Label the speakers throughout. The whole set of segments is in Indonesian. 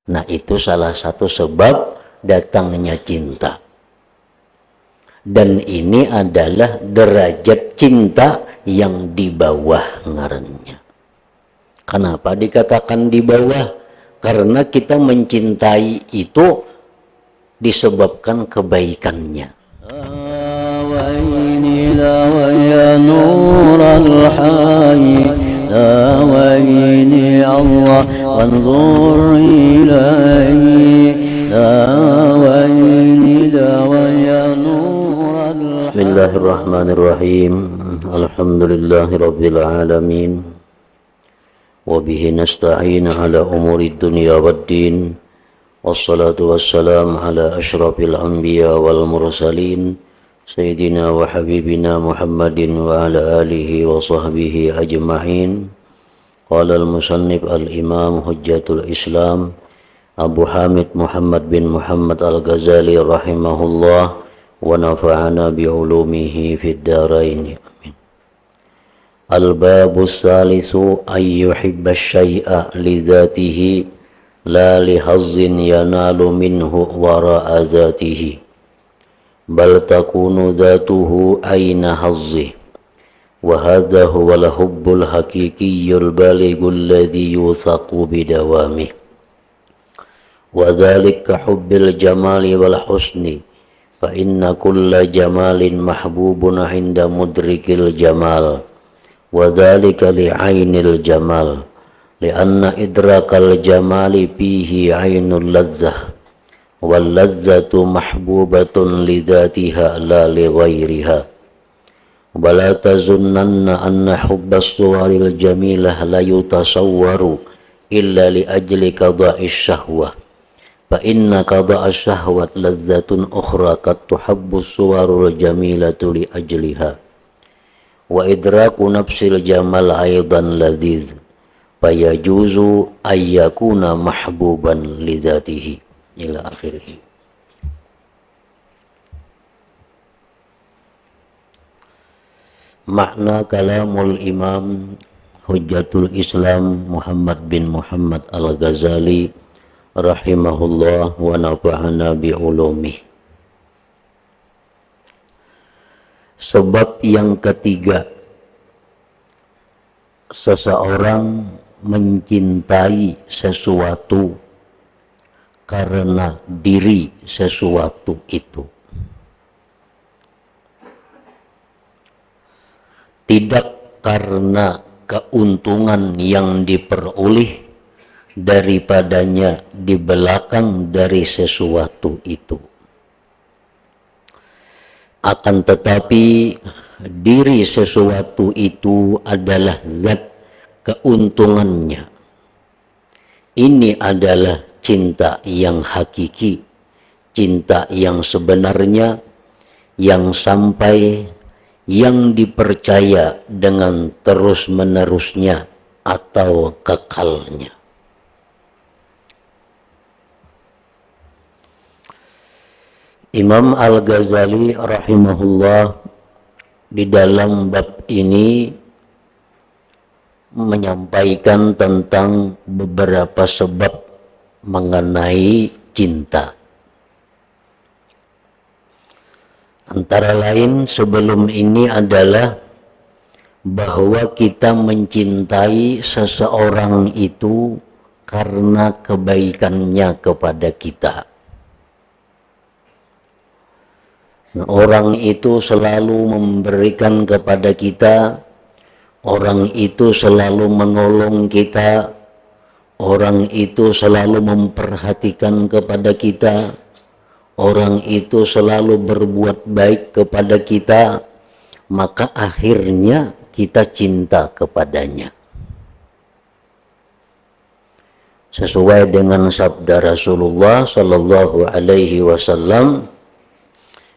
Speaker 1: Nah, itu salah satu sebab datangnya cinta. Dan ini adalah derajat cinta yang di bawah ngarannya. Kenapa dikatakan di bawah? Karena kita mencintai itu disebabkan kebaikannya. Bismillahirrahmanirrahim. Alhamdulillahirabbil alamin. Wa bihi nasta'in ala umuri dunya waddin. Wassalatu wassalam ala asyrafil anbiya wal mursalin sayyidina wa habibina Muhammadin wa ala alihi wa sahbihi ajma'in. Qala al-musannif al-imam hujjatul Islam Abu Hamid Muhammad bin Muhammad al-Ghazali rahimahullah wa nafa'ana bi'ulumihi fid darain. Amin. Al-babus salisu ay yuhibba syai'a li dzatihi la lihazzin yanalu minhu wara'a zatihi bal takunu zatuhu aina hazzi wa hadha huwa al-hubbul haqiqiyyul balighul ladhi yusaqu bidawamih wa dhalika hubbil jamali wal husni fa inna kulla jamalin mahbubun 'inda mudrikil jamal wa dhalika li'ainil jamal lianna idrakal jamali fihi ainul lazzah wal lazzatu mahbubatun lidatiha la li ghairiha wala tazunnanna anna hubbas suwaril jamilah la yutasawwaru illa li ajli qada'is syahwah fa inna qada'as syahwat lazzatun ukhra qad tuhabbus suwarul jamilatu li ajliha wa idraku nafsil jamal aidan ladhiz fayajuzu ayyakuna mahbuban lidzatihi ila akhirih. Makna kalamul imam hujjatul Islam Muhammad bin Muhammad al-Ghazali rahimahullah wa nafa'ana bi'ulumih. Sebab yang ketiga, seseorang mencintai sesuatu karena diri sesuatu itu. Tidak karena keuntungan yang diperoleh daripadanya di belakang dari sesuatu itu. Akan tetapi diri sesuatu itu adalah zat keuntungannya. Ini adalah cinta yang hakiki, cinta yang sebenarnya, yang sampai, yang dipercaya dengan terus-menerusnya atau kekalnya. Imam Al-Ghazali rahimahullah di dalam bab ini menyampaikan tentang beberapa sebab mengenai cinta. Antara lain sebelum ini adalah bahwa kita mencintai seseorang itu karena kebaikannya kepada kita. Orang itu selalu memberikan kepada kita, orang itu selalu menolong kita, orang itu selalu memperhatikan kepada kita, orang itu selalu berbuat baik kepada kita, maka akhirnya kita cinta kepadanya. Sesuai dengan sabda Rasulullah sallallahu alaihi wasallam,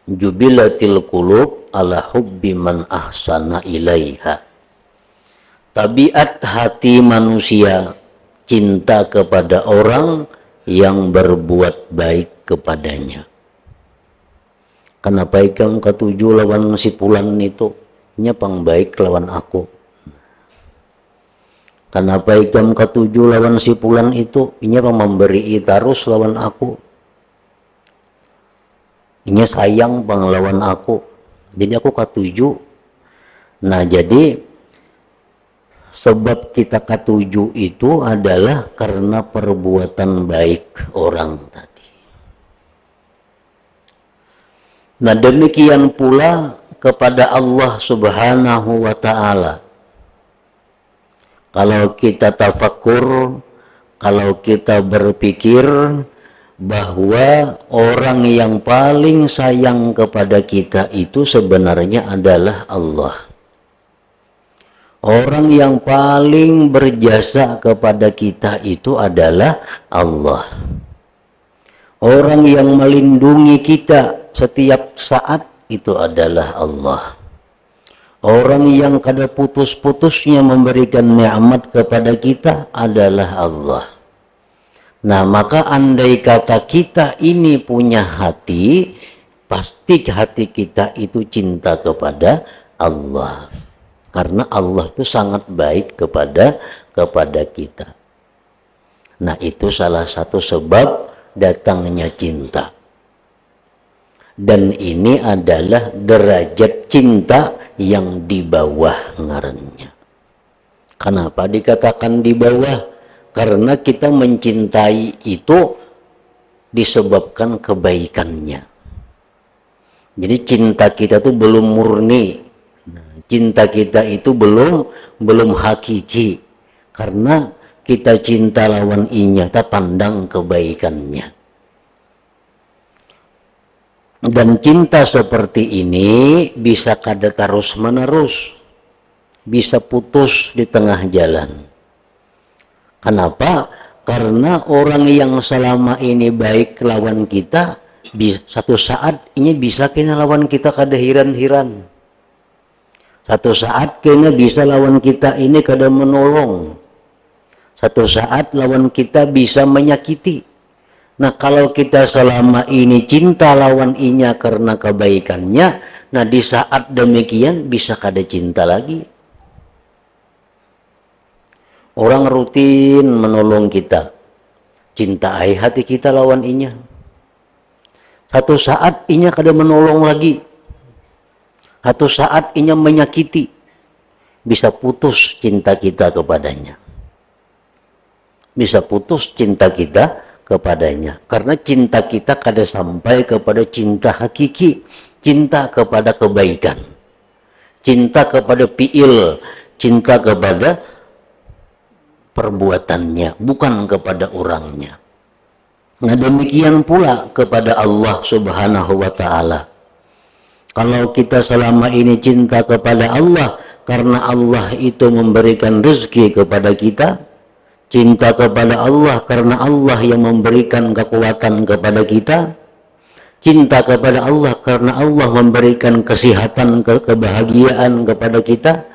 Speaker 1: jubilatil qulub ala hubbi man ahsana ilaiha. Tabiat hati manusia cinta kepada orang yang berbuat baik kepadanya. Kenapa ikam ketujuh lawan si pulan itu nyepang baik lawan aku. Kenapa ikam ketujuh lawan si Fulan itu? Ini apa memberi terus lawan aku? Ini sayang bang lawan aku. Jadi aku ketujuh. Nah jadi sebab kita ketujuh itu adalah karena perbuatan baik orang tadi. Nah demikian pula kepada Allah Subhanahu wa Ta'ala. Kalau kita tafakur, kalau kita berpikir bahwa orang yang paling sayang kepada kita itu sebenarnya adalah Allah. Orang yang paling berjasa kepada kita itu adalah Allah. Orang yang melindungi kita setiap saat itu adalah Allah. Orang yang kada putus-putusnya memberikan nikmat kepada kita adalah Allah. Nah, maka andai kata kita ini punya hati, pasti hati kita itu cinta kepada Allah. Karena Allah itu sangat baik kepada kita. Nah, itu salah satu sebab datangnya cinta. Dan ini adalah derajat cinta yang di bawah ngarannya. Kenapa dikatakan di bawah? Karena kita mencintai itu disebabkan kebaikannya. Jadi cinta kita itu belum murni. Cinta kita itu belum hakiki. Karena kita cinta lawan inya, kita pandang kebaikannya. Dan cinta seperti ini bisa kada terus menerus, bisa putus di tengah jalan. Kenapa? Karena orang yang selama ini baik lawan kita, satu saat ini bisa kena lawan kita kada hiran-hiran. Satu saat kena bisa lawan kita ini kada menolong. Satu saat lawan kita bisa menyakiti. Nah, kalau kita selama ini cinta lawan inya karena kebaikannya, nah di saat demikian bisa kada cinta lagi. Orang rutin menolong kita. Cinta hati kita lawan inya. Satu saat inya kada menolong lagi. Satu saat inya menyakiti. Bisa putus cinta kita kepadanya. Bisa putus cinta kita kepadanya. Karena cinta kita kada sampai kepada cinta hakiki. Cinta kepada kebaikan. Cinta kepada fi'il. Cinta kepada perbuatannya. Bukan kepada orangnya. Nah demikian pula kepada Allah Subhanahu wa Ta'ala. Kalau kita selama ini cinta kepada Allah. Karena Allah itu memberikan rezeki kepada kita. Cinta kepada Allah karena Allah yang memberikan kekuatan kepada kita. Cinta kepada Allah karena Allah memberikan kesehatan, kebahagiaan kepada kita.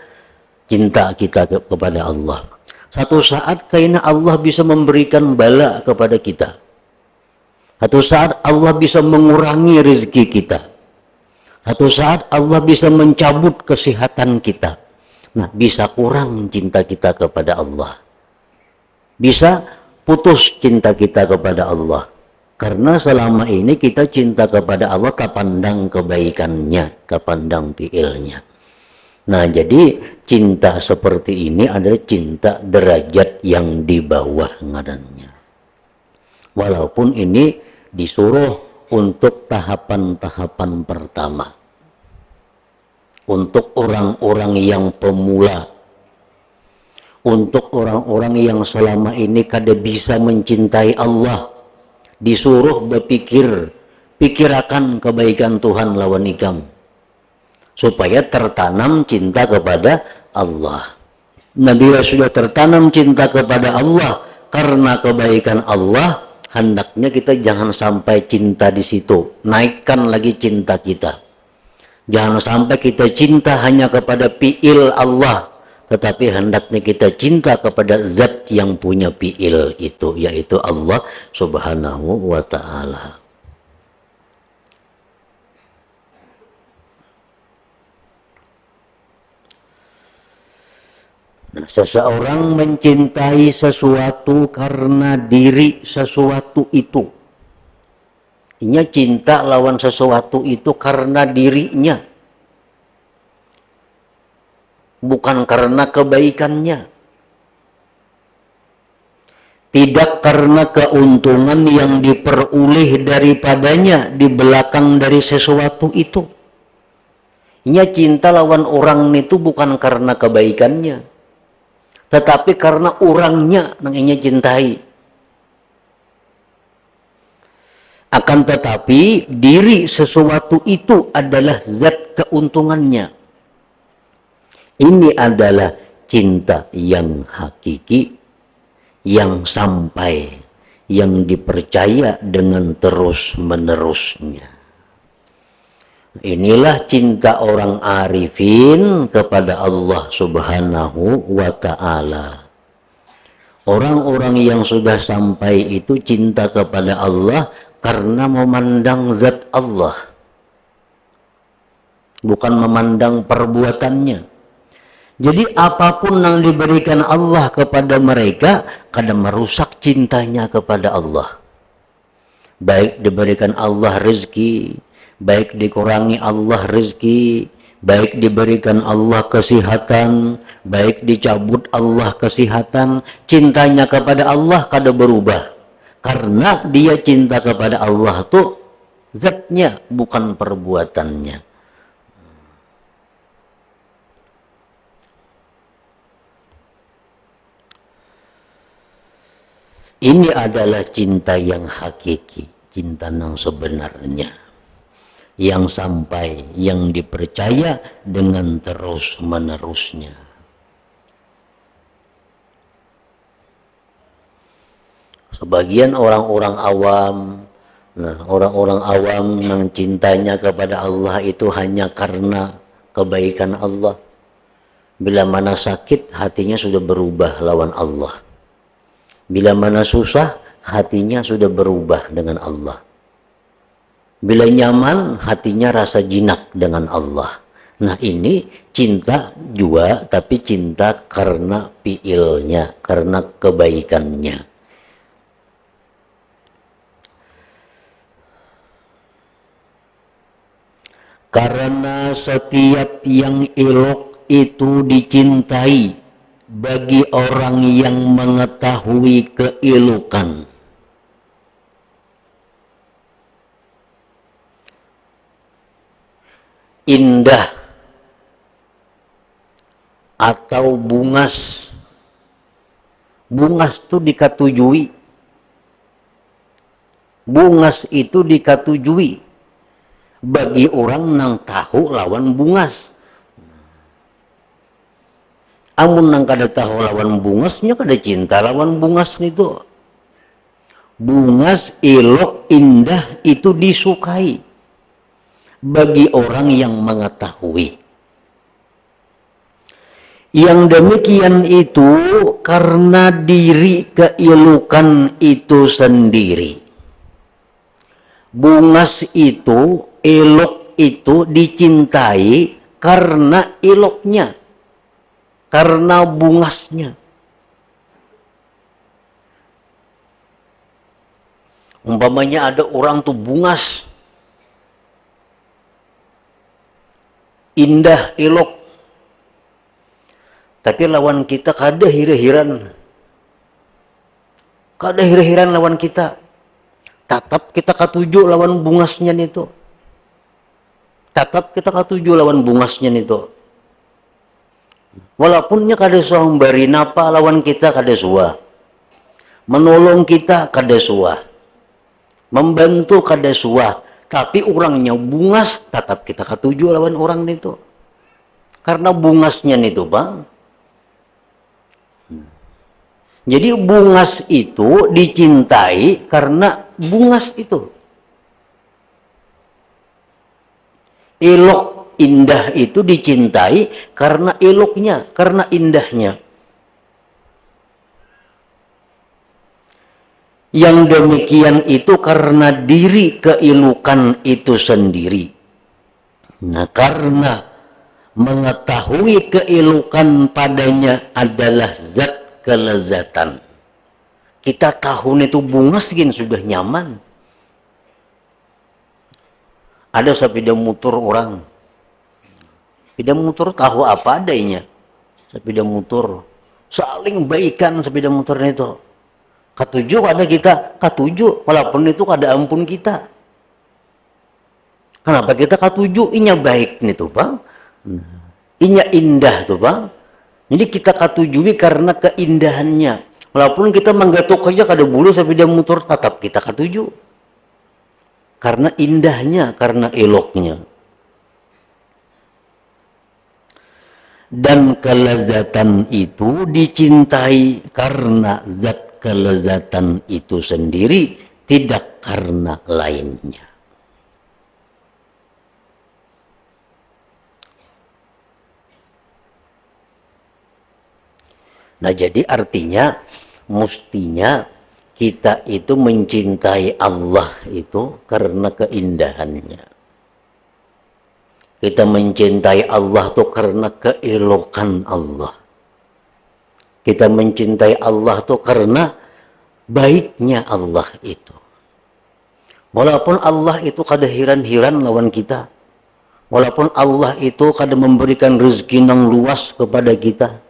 Speaker 1: Cinta kita kepada Allah. Satu saat karena Allah bisa memberikan bala kepada kita. Satu saat Allah bisa mengurangi rezeki kita. Satu saat Allah bisa mencabut kesehatan kita. Nah, bisa kurang cinta kita kepada Allah. Bisa putus cinta kita kepada Allah. Karena selama ini kita cinta kepada Allah, kepandang kebaikannya, kepandang fi'ilnya. Nah, jadi cinta seperti ini adalah cinta derajat yang di bawah ngarannya. Walaupun ini disuruh untuk tahapan-tahapan pertama. Untuk orang-orang yang pemula. Untuk orang-orang yang selama ini kada bisa mencintai Allah. Disuruh berpikir. Pikirakan kebaikan Tuhan lawan ikam. Supaya tertanam cinta kepada Allah. Nah bila sudah tertanam cinta kepada Allah. Karena kebaikan Allah. Hendaknya kita jangan sampai cinta di situ. Naikkan lagi cinta kita. Jangan sampai kita cinta hanya kepada fi'il Allah. Tetapi hendaknya kita cinta kepada zat yang punya fi'il itu. Yaitu Allah Subhanahu wa Ta'ala. Nah, seseorang mencintai sesuatu karena diri sesuatu itu. Ia cinta lawan sesuatu itu karena dirinya. Bukan karena kebaikannya. Tidak karena keuntungan yang diperoleh daripadanya di belakang dari sesuatu itu. Ia cinta lawan orang itu bukan karena kebaikannya. Tetapi karena orangnya yang ia cintai. Akan tetapi diri sesuatu itu adalah zat keuntungannya. Ini adalah cinta yang hakiki, yang sampai, yang dipercaya dengan terus-menerusnya. Inilah cinta orang arifin kepada Allah Subhanahu wa Ta'ala. Orang-orang yang sudah sampai itu cinta kepada Allah karena memandang zat Allah. Bukan memandang perbuatannya. Jadi apapun yang diberikan Allah kepada mereka, kadang merusak cintanya kepada Allah. Baik diberikan Allah rezeki, baik dikurangi Allah rezeki, baik diberikan Allah kesehatan, baik dicabut Allah kesehatan, cintanya kepada Allah kadang berubah. Karena dia cinta kepada Allah tuh zatnya, bukan perbuatannya. Ini adalah cinta yang hakiki, cinta yang sebenarnya, yang sampai, yang dipercaya dengan terus-menerusnya. Sebagian orang-orang awam, orang-orang awam yang cintanya kepada Allah itu hanya karena kebaikan Allah. Bila mana sakit, hatinya sudah berubah lawan Allah. Bila mana susah, hatinya sudah berubah dengan Allah. Bila nyaman, hatinya rasa jinak dengan Allah. Nah ini cinta juga, tapi cinta karena fiilnya, karena kebaikannya. Karena setiap yang elok itu dicintai bagi orang yang mengetahui keelokan. Indah atau bungas. Bungas itu dikatujui. Bungas itu dikatujui bagi orang yang tahu lawan bungas. Amun nang kada tahu lawan bungasnya, kada cinta lawan bungas itu. Bungas elok indah itu disukai bagi orang yang mengetahui. Yang demikian itu karena diri keelokan itu sendiri. Bungas itu, elok itu dicintai karena eloknya. Karena bungasnya. Umpamanya ada orang tuh bungas. Indah, elok. Tapi lawan kita kada hira-hiran. Kada hira-hiran lawan kita. Tatap kita katuju lawan bungasnya itu. Tatap kita katuju lawan bungasnya itu. Walaupunnya kada suah memberi napa lawan kita kada suah. Menolong kita kada suah. Membantu kada suah. Tapi orangnya bungas, tetap kita katuju lawan orang itu. Karena bungasnya itu, Bang. Jadi bungas itu dicintai karena bungas itu. Elok, indah itu dicintai karena eloknya, karena indahnya. Yang demikian itu karena diri keelokan itu sendiri. Nah, karena mengetahui keelokan padanya adalah zat kelezatan. Kita tahu itu bunga segini sudah nyaman. Ada sepeda motor orang. Sepeda motor tahu apa adanya. Sepeda motor. Saling baikan sepeda motor itu. Katuju pada kita. Katuju. Walaupun itu kada ampun kita. Kenapa kita katuju? Inya baik nih tuh bang. Inya indah tuh bang. Jadi kita katujui karena keindahannya. Walaupun kita menggatuk aja kada bulu sepeda motor, tetap kita katuju. Karena indahnya, karena eloknya. Dan kelezatan itu dicintai karena zat kelezatan itu sendiri, tidak karena lainnya. Nah, jadi artinya mestinya kita itu mencintai Allah itu karena keindahannya. Kita mencintai Allah itu karena keelokan Allah. Kita mencintai Allah itu karena baiknya Allah itu. Walaupun Allah itu kada hiran-hiran lawan kita. Walaupun Allah itu kada memberikan rezeki yang luas kepada kita.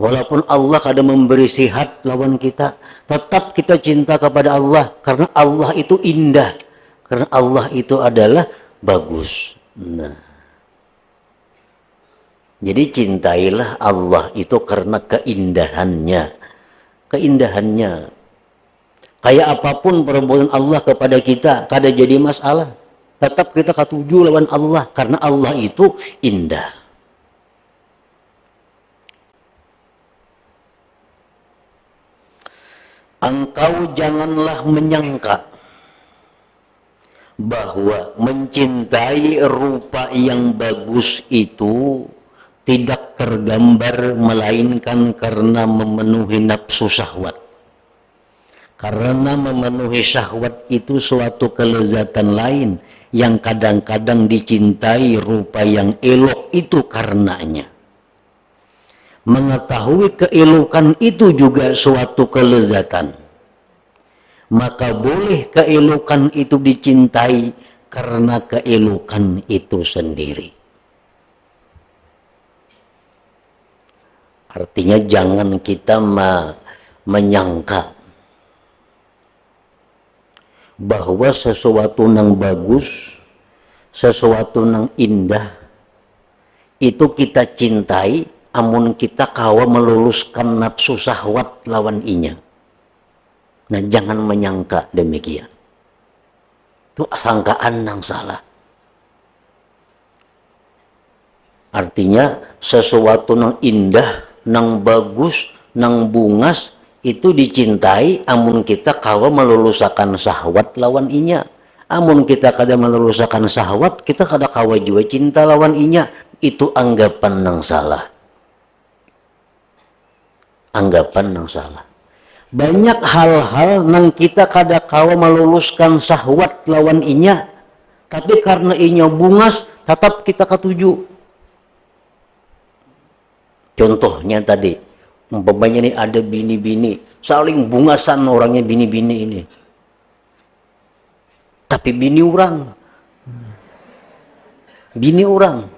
Speaker 1: Walaupun Allah kadang memberi sihat lawan kita, tetap kita cinta kepada Allah. Karena Allah itu indah. Karena Allah itu adalah bagus. Nah. Jadi cintailah Allah itu karena keindahannya. Keindahannya. Kayak apapun perbuatan Allah kepada kita, kada jadi masalah. Tetap kita katuju lawan Allah. Karena Allah itu indah. Engkau janganlah menyangka bahwa mencintai rupa yang bagus itu tidak tergambar melainkan karena memenuhi nafsu syahwat. Karena memenuhi syahwat itu suatu kelezatan lain yang kadang-kadang dicintai rupa yang elok itu karenanya. Mengetahui keelokan itu juga suatu kelezatan. Maka boleh keelokan itu dicintai karena keelokan itu sendiri. Artinya jangan kita menyangka bahwa sesuatu yang bagus, sesuatu yang indah, itu kita cintai amun kita kawa meluluskan nafsu syahwat lawan inya. Nah, jangan menyangka demikian. Itu sangkaan yang salah. Artinya sesuatu yang indah, yang bagus, yang bungas itu dicintai amun kita kawa meluluskan syahwat lawan inya. Amun kita kada meluluskan syahwat, kita kada kawa juga cinta lawan inya. Itu anggapan yang salah. Anggapan yang salah. Banyak hal-hal yang kita kada kawa meluluskan syahwat lawan inya, tapi karena inya bungas tetap kita katuju. Contohnya tadi, umpamanya ini ada bini-bini saling bungasan orangnya bini-bini ini, tapi bini orang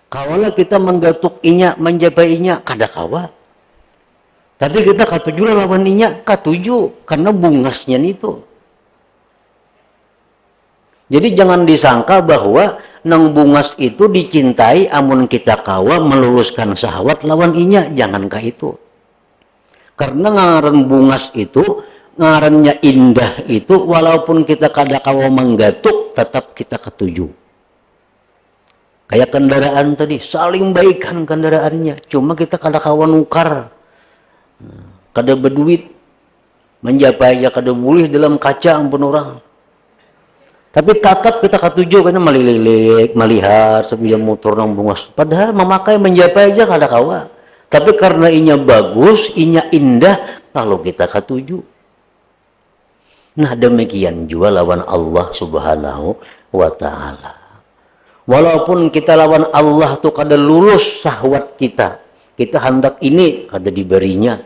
Speaker 1: kawalah kita menggatuk inya, menjabai inya, kada kawa. Tapi kita katuju lawan inya, katuju. Karena bungasnya itu. Jadi jangan disangka bahwa nang bungas itu dicintai, amun kita kawa meluluskan syahwat lawan inya. Jangankah itu. Karena ngaran bungas itu, ngarannya indah itu, walaupun kita kada kawa menggatuk, tetap kita katuju. Kayak kendaraan tadi, saling baikan kendaraannya. Cuma kita kada kawan nukar. Kada berduit. Menjapai aja kada boleh dalam kaca ampun orang. Tapi tetap kita katuju karena melilik, melihat sepeda motor yang bungas. Padahal memakai menjapai aja kada kawa. Tapi karena inya bagus, inya indah, kalau kita katuju. Nah demikian juga lawan Allah subhanahu wa ta'ala. Walaupun kita lawan Allah tuh kada lurus syahwat kita. Kita hendak ini kada diberinya.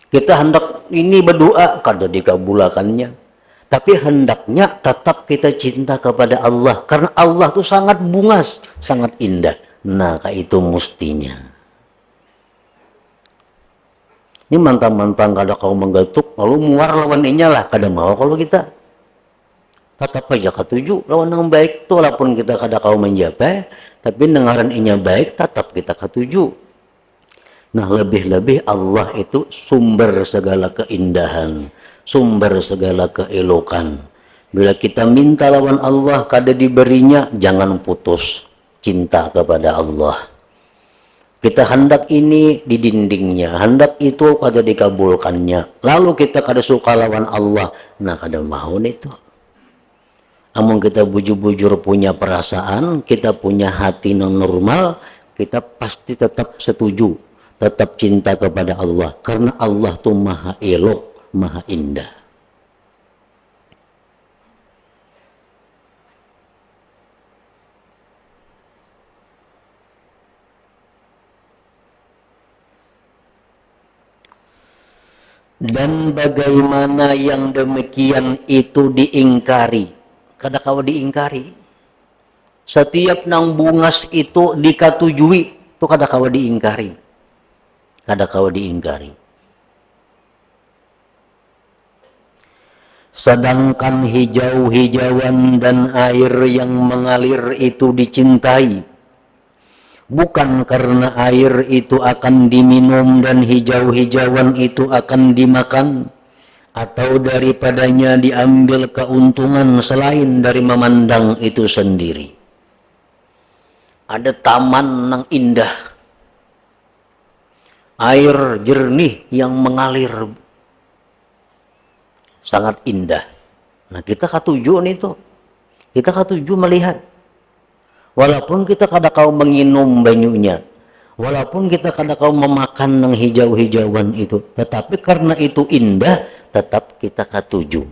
Speaker 1: Kita hendak ini berdoa kada dikabulakannya. Tapi hendaknya tetap kita cinta kepada Allah. Karena Allah tuh sangat bungas, sangat indah. Nah, kayak itu mustinya. Ini mantang-mantang kada kau menggetuk, lalu muar lawan inya lah. Kada mau kalau kita. Tetap aja ketuju lawan yang baik tuh, walaupun kita kada kau menjapai. Tapi dengaran inya baik, tetap kita ketuju. Nah, lebih-lebih Allah itu sumber segala keindahan. Sumber segala keelokan. Bila kita minta lawan Allah kada diberinya, jangan putus cinta kepada Allah. Kita hendak ini di dindingnya, hendak itu kada dikabulkannya. Lalu kita kada suka lawan Allah, nah kada mau itu. Amun kita bujur-bujur punya perasaan, kita punya hati yang normal, kita pasti tetap setuju, tetap cinta kepada Allah. Karena Allah tuh maha elok, maha indah. Dan bagaimana yang demikian itu diingkari. Kada kawa diingkari. Setiap nang bungas itu dikatujui, itu kada kawa diingkari. Kada kawa diingkari. Sedangkan hijau-hijauan dan air yang mengalir itu dicintai. Bukan karena air itu akan diminum dan hijau-hijauan itu akan dimakan. Atau daripadanya diambil keuntungan selain dari memandang itu sendiri. Ada taman yang indah. Air jernih yang mengalir. Sangat indah. Nah, kita katuju nih tuh. Kita katuju melihat. Walaupun kita kada kau menginum banyunya. Walaupun kita kada kau memakan yang hijau-hijauan itu. Tetapi karena itu indah, tetap kita katuju.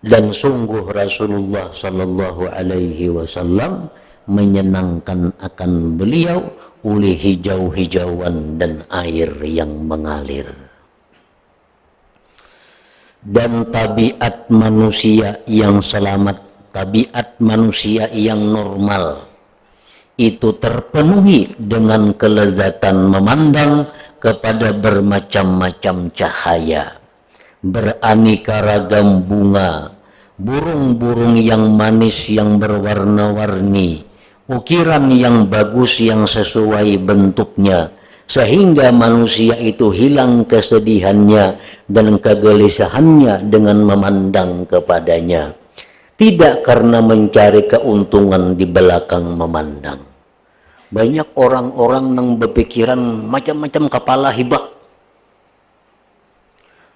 Speaker 1: Dan sungguh Rasulullah sallallahu alaihi wasallam menyenangkan akan beliau oleh hijau-hijauan dan air yang mengalir. Dan tabiat manusia yang selamat, tabiat manusia yang normal, itu terpenuhi dengan kelezatan memandang kepada bermacam-macam cahaya, beraneka ragam bunga, burung-burung yang manis yang berwarna-warni, ukiran yang bagus yang sesuai bentuknya, sehingga manusia itu hilang kesedihannya dan kegelisahannya dengan memandang kepadanya. Tidak karena mencari keuntungan di belakang memandang. Banyak orang-orang yang berpikiran macam-macam kepala hibak.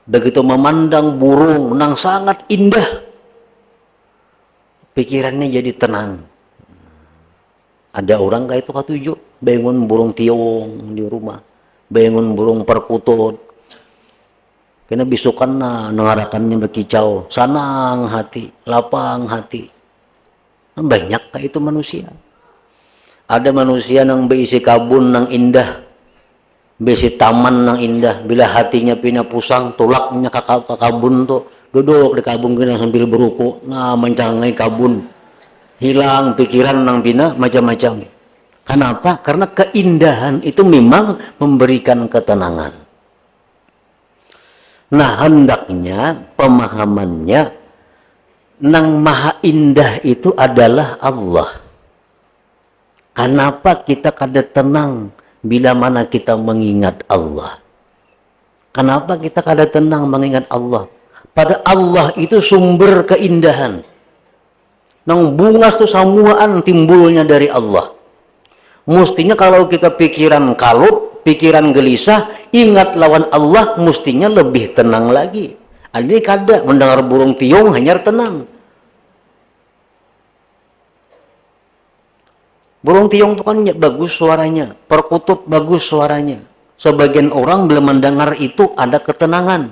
Speaker 1: Begitu memandang burung yang sangat indah, pikirannya jadi tenang. Ada orang kayak itu katuju, bangun burung tiong di rumah, bangun burung perkutut. Kena bisukan na nangarakannya berkicau, sanang hati, lapang hati. Banyak kayak itu manusia. Ada manusia yang berisi kabun yang indah, berisi taman yang indah. Bila hatinya pina pusang, tulaknya ke kabun tuh, duduk di kabun kena sambil beruku, nah mencangai kabun. Hilang pikiran nang pina macam-macam. Kenapa? Karena keindahan itu memang memberikan ketenangan. Nah, hendaknya pemahamannya nang maha indah itu adalah Allah. Kenapa kita kada tenang bila mana kita mengingat Allah? Kenapa kita kada tenang mengingat Allah? Pada Allah itu sumber keindahan. Nang bungas itu samuaan timbulnya dari Allah. Mestinya kalau kita pikiran kalut, pikiran gelisah, ingat lawan Allah, mestinya lebih tenang lagi. Jadi kada mendengar burung tiung hanya tenang. Burung tiung itu kan bagus suaranya, perkutut bagus suaranya. Sebagian orang belum mendengar itu ada ketenangan.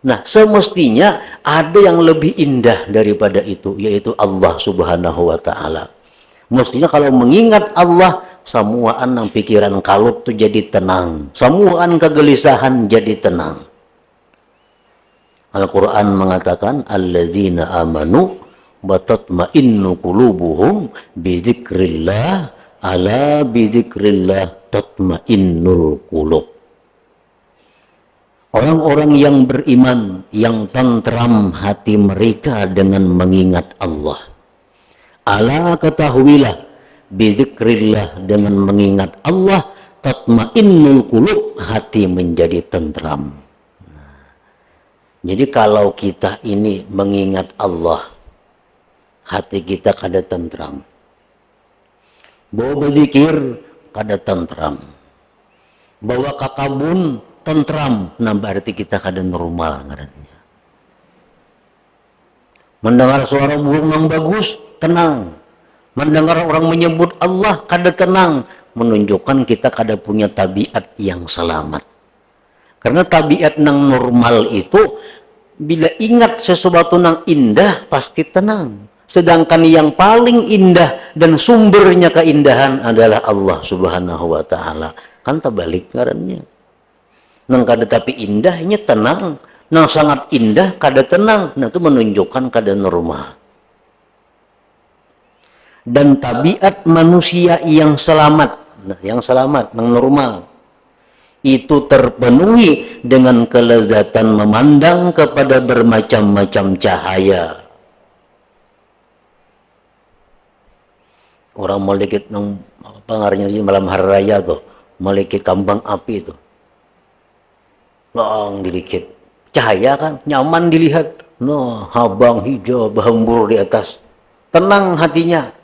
Speaker 1: Nah, semestinya ada yang lebih indah daripada itu, yaitu Allah Subhanahu wa taala. Mestinya kalau mengingat Allah, semuaan yang pikiran kalut tuh jadi tenang, semuaan kegelisahan jadi tenang. Al-Quran mengatakan, alladzina amanu wa tatma'innu qulubuhum bidzikrillah, ala bidzikrillah tatma'innul qulub. Orang-orang yang beriman, yang tentram hati mereka dengan mengingat Allah. Ala ketahuilah, bizikrillah, dengan mengingat Allah, tatmainnul qulub, hati menjadi tentram. Jadi kalau kita ini mengingat Allah, hati kita kada tentram. Bawa berzikir kada tentram. Bawa kakabun tentram, nah berarti kita kada normal ngarannya. Mendengar suara burung yang bagus, tenang. Mendengar orang menyebut Allah, kada tenang, menunjukkan kita kada punya tabiat yang selamat. Karena tabiat yang normal itu, bila ingat sesuatu yang indah, pasti tenang. Sedangkan yang paling indah dan sumbernya keindahan adalah Allah Subhanahu wa taala. Kan terbalik ngarannya. Nang kada tapi indahnya tenang, nang sangat indah kada tenang, nah itu menunjukkan kada normal. Dan tabiat manusia yang selamat, nang normal, itu terpenuhi dengan kelezatan memandang kepada bermacam-macam cahaya. Orang melekit nang apa ngarannya malam hari raya tuh, melekit kambang api itu. Long dikit cahaya kan nyaman dilihat, no habang hijau berhembur di atas, tenang hatinya.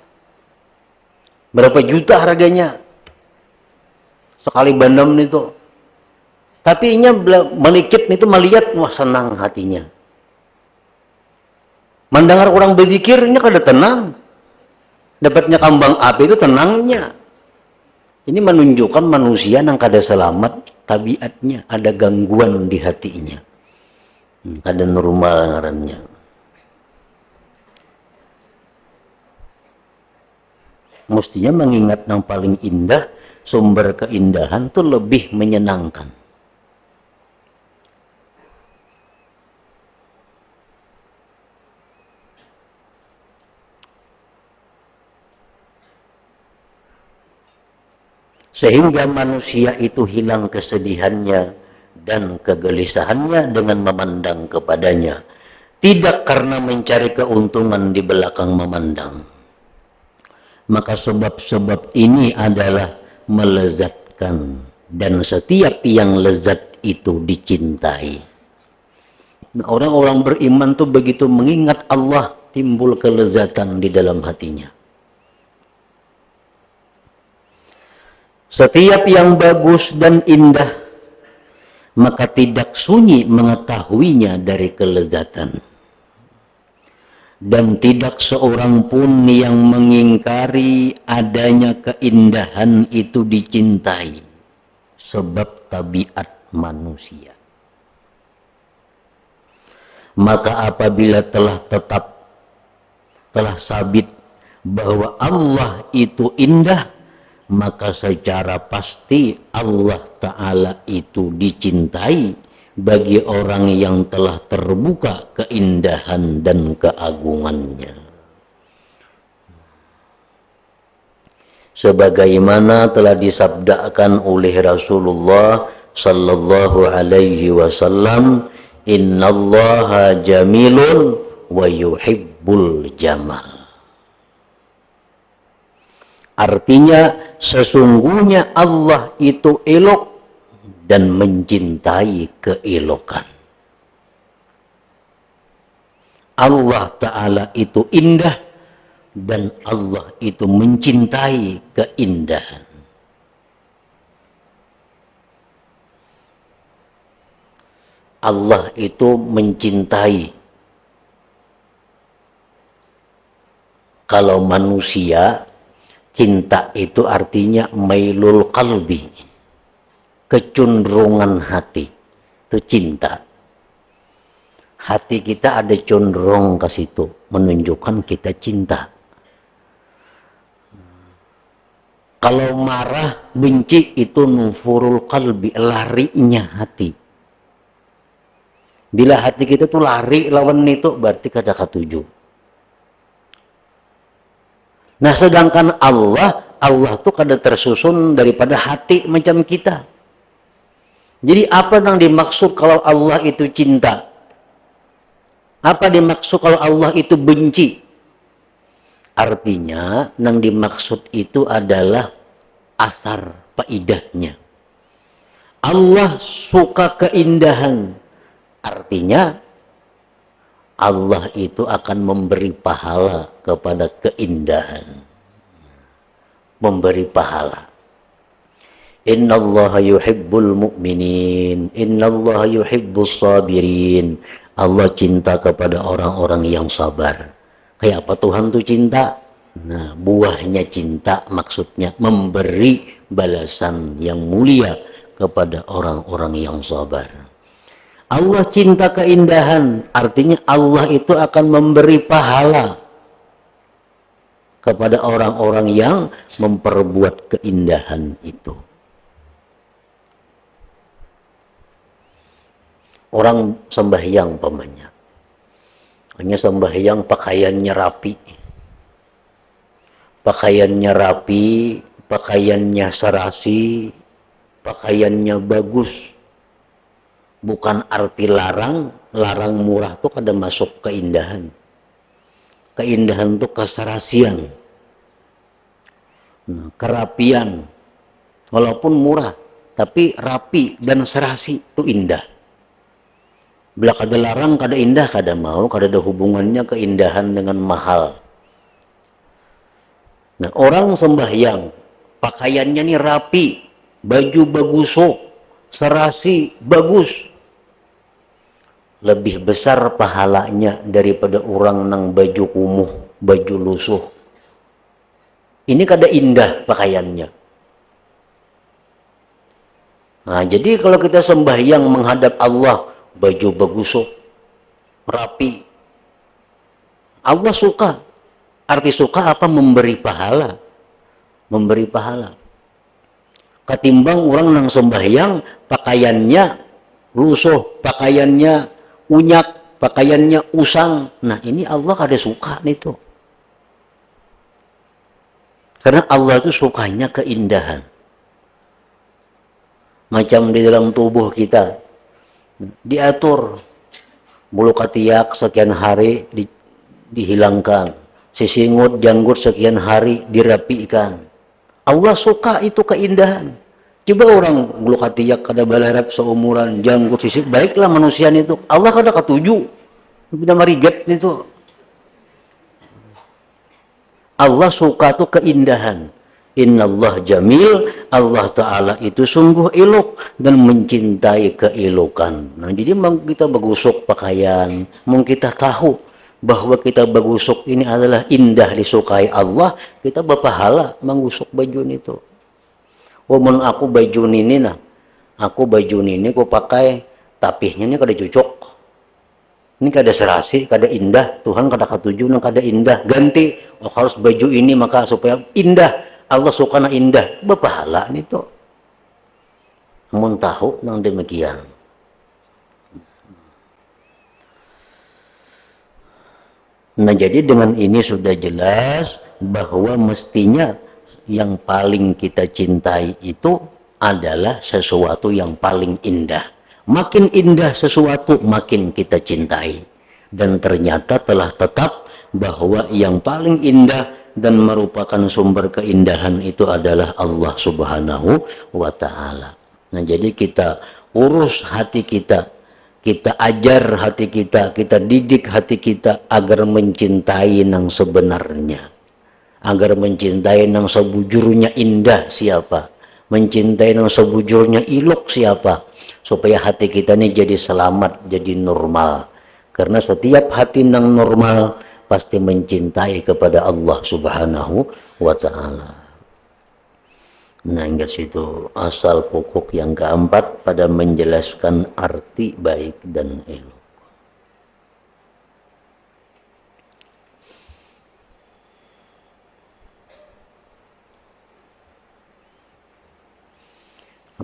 Speaker 1: Berapa juta harganya sekali bandam itu, tapi inya melikit itu melihat, wah senang hatinya. Mendengar orang berzikirnya kada tenang, dapatnya kambang api itu tenangnya. Ini menunjukkan manusia yang kada selamat tabiatnya, ada gangguan di hatinya. Kada normal ngarannya. Mestinya mengingat yang paling indah, sumber keindahan itu lebih menyenangkan. Sehingga manusia itu hilang kesedihannya dan kegelisahannya dengan memandang kepadanya. Tidak karena mencari keuntungan di belakang memandang. Maka sebab-sebab ini adalah melezatkan. Dan setiap yang lezat itu dicintai. Nah, orang-orang beriman itu begitu mengingat Allah, timbul kelezatan di dalam hatinya. Setiap yang bagus dan indah, maka tidak sunyi mengetahuinya dari kelezatan. Dan tidak seorang pun yang mengingkari adanya keindahan itu dicintai. Sebab tabiat manusia. Maka apabila telah sabit bahwa Allah itu indah, maka secara pasti Allah Ta'ala itu dicintai bagi orang yang telah terbuka keindahan dan keagungannya. Sebagaimana telah disabdakan oleh Rasulullah sallallahu alaihi wasallam, innallaha jamilun wa yuhibbul jamal. Artinya, sesungguhnya Allah itu elok dan mencintai keelokan. Allah Ta'ala itu indah dan Allah itu mencintai keindahan. Allah itu mencintai. Kalau manusia, cinta itu artinya mailul qalbi, kecenderungan hati, itu cinta. hati kita ada condong ke situ, menunjukkan kita cinta. Kalau marah, benci, itu nufurul qalbi, larinya hati. Bila hati kita tuh lari lawan itu, berarti kada ketuju. Nah, sedangkan Allah tuh kada tersusun daripada hati macam kita. Jadi apa yang dimaksud kalau Allah itu cinta? Apa dimaksud kalau Allah itu benci? Artinya, yang dimaksud itu adalah asar faidahnya. Allah suka keindahan. Artinya, Allah itu akan memberi pahala kepada keindahan. Memberi pahala. Innallaha yuhibbul mu'minin. Innallaha yuhibbus sabirin. Allah cinta kepada orang-orang yang sabar. Kayak apa Tuhan tuh cinta? Nah, buahnya cinta maksudnya memberi balasan yang mulia kepada orang-orang yang sabar. Allah cinta keindahan, artinya Allah itu akan memberi pahala kepada orang-orang yang memperbuat keindahan itu. Orang sembahyang pamannya. Hanya sembahyang pakaiannya rapi. Pakaiannya rapi, pakaiannya serasi, pakaiannya bagus. Bukan arti larang murah tuh kada masuk keindahan. Keindahan tuh keserasian. Kerapian. Walaupun murah, tapi rapi dan serasi itu indah. Bila kada larang, kada indah, kada mau, kada ada hubungannya keindahan dengan mahal. Nah, orang sembahyang, pakaiannya nih rapi, baju bagus, serasi bagus. Lebih besar pahalanya daripada orang nang baju kumuh, baju lusuh. Ini kada indah pakaiannya. Nah, jadi kalau kita sembahyang menghadap Allah, baju bagus, rapi. Allah suka. Arti suka apa? Memberi pahala. Memberi pahala. Ketimbang orang nang sembahyang, pakaiannya lusuh, pakaiannya unyak, pakaiannya usang. Nah, ini Allah kada suka itu. Karena Allah itu sukanya keindahan. Macam di dalam tubuh kita. Diatur. Bulu ketiak sekian hari dihilangkan. Sisingut, janggut sekian hari dirapikan. Allah suka itu keindahan. Coba orang bulu ketiak kada balarap seumuran, janggut sisik, baiklah manusia itu. Allah kada ketuju. Tidak marigat itu. Allah suka tuh keindahan. Innallah jamil, Allah Ta'ala itu sungguh elok dan mencintai keelokan. Nah, jadi kita bagusuk pakaian, kita tahu bahwa kita bagusuk ini adalah indah disukai Allah, kita berpahala mengusuk baju itu. Wamun aku baju ini nah, aku baju ini aku pakai, tapihnya ini kada cocok. Ini kada serasi, kada indah, Tuhan kada ketuju, kada indah, ganti. Oh, harus baju ini maka supaya indah. Allah suka na indah, berpahala itu. Mun tahu nang demikian. Nah, jadi dengan ini sudah jelas bahwa mestinya yang paling kita cintai itu adalah sesuatu yang paling indah. Makin indah sesuatu, makin kita cintai. Dan ternyata telah tetap bahwa yang paling indah dan merupakan sumber keindahan itu adalah Allah Subhanahu wa Ta'ala. Nah, jadi kita urus hati kita, kita ajar hati kita, kita didik hati kita agar mencintai yang sebenarnya. Agar mencintai yang sebujurnya indah siapa? Mencintai yang sebujurnya ilok siapa? Supaya hati kita ini jadi selamat, jadi normal. Karena setiap hati yang normal pasti mencintai kepada Allah Subhanahu wa Ta'ala. Nah, hingga situ asal pokok yang keempat pada menjelaskan arti baik dan elok.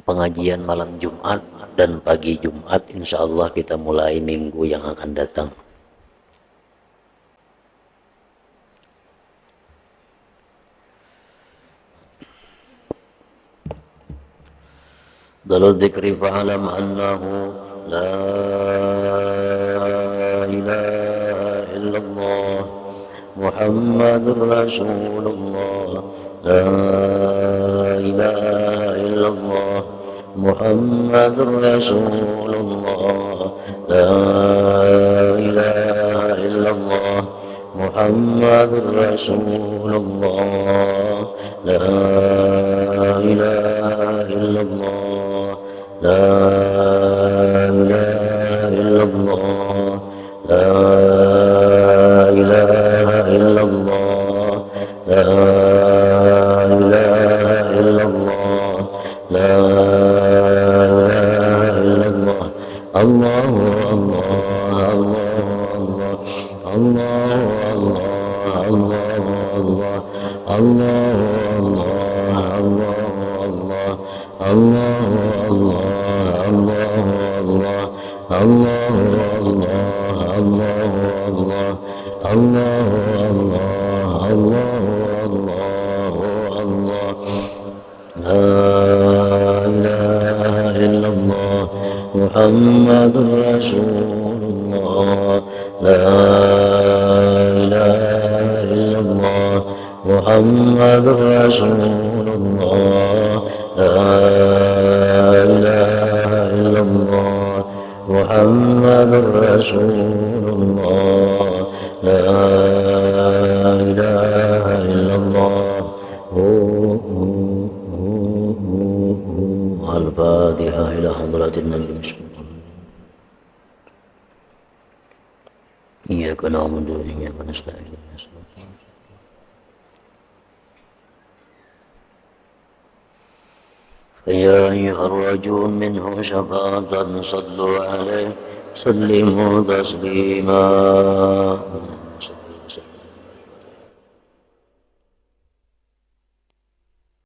Speaker 1: pengajian malam Jumat dan pagi Jumat, insya Allah kita mulai minggu yang akan datang. Dalam dzikri fa'alam annahu la ilaha illallah Muhammadur Rasulullah, la ilaha illallah Muhammadur Rasulullah, la ilaha illallah Muhammadur Rasulullah, la ilaha illallah, la ilaha illallah, la ilaha illallah, la ilaha illallah, la ilaha illallah. Allahu Allah, Allahu Allah, Allahu Allah, Allahu Allah, Allahu Allah, Allahu Allah, Allahu Allah, la ilaha illallah Muhammadur Rasulullah, la ilaha illallah Muhammadur Rasulullah, la ilaha illallah Muhammadur Rasulullah, la ilaha illallah. Al-Fatihah ila hadratin Nabi. Iyyaka na'budu wa iyyaka nasta'in. فيا أيها الرجل منه شفاعة صلوا عليه سلموا تسليما.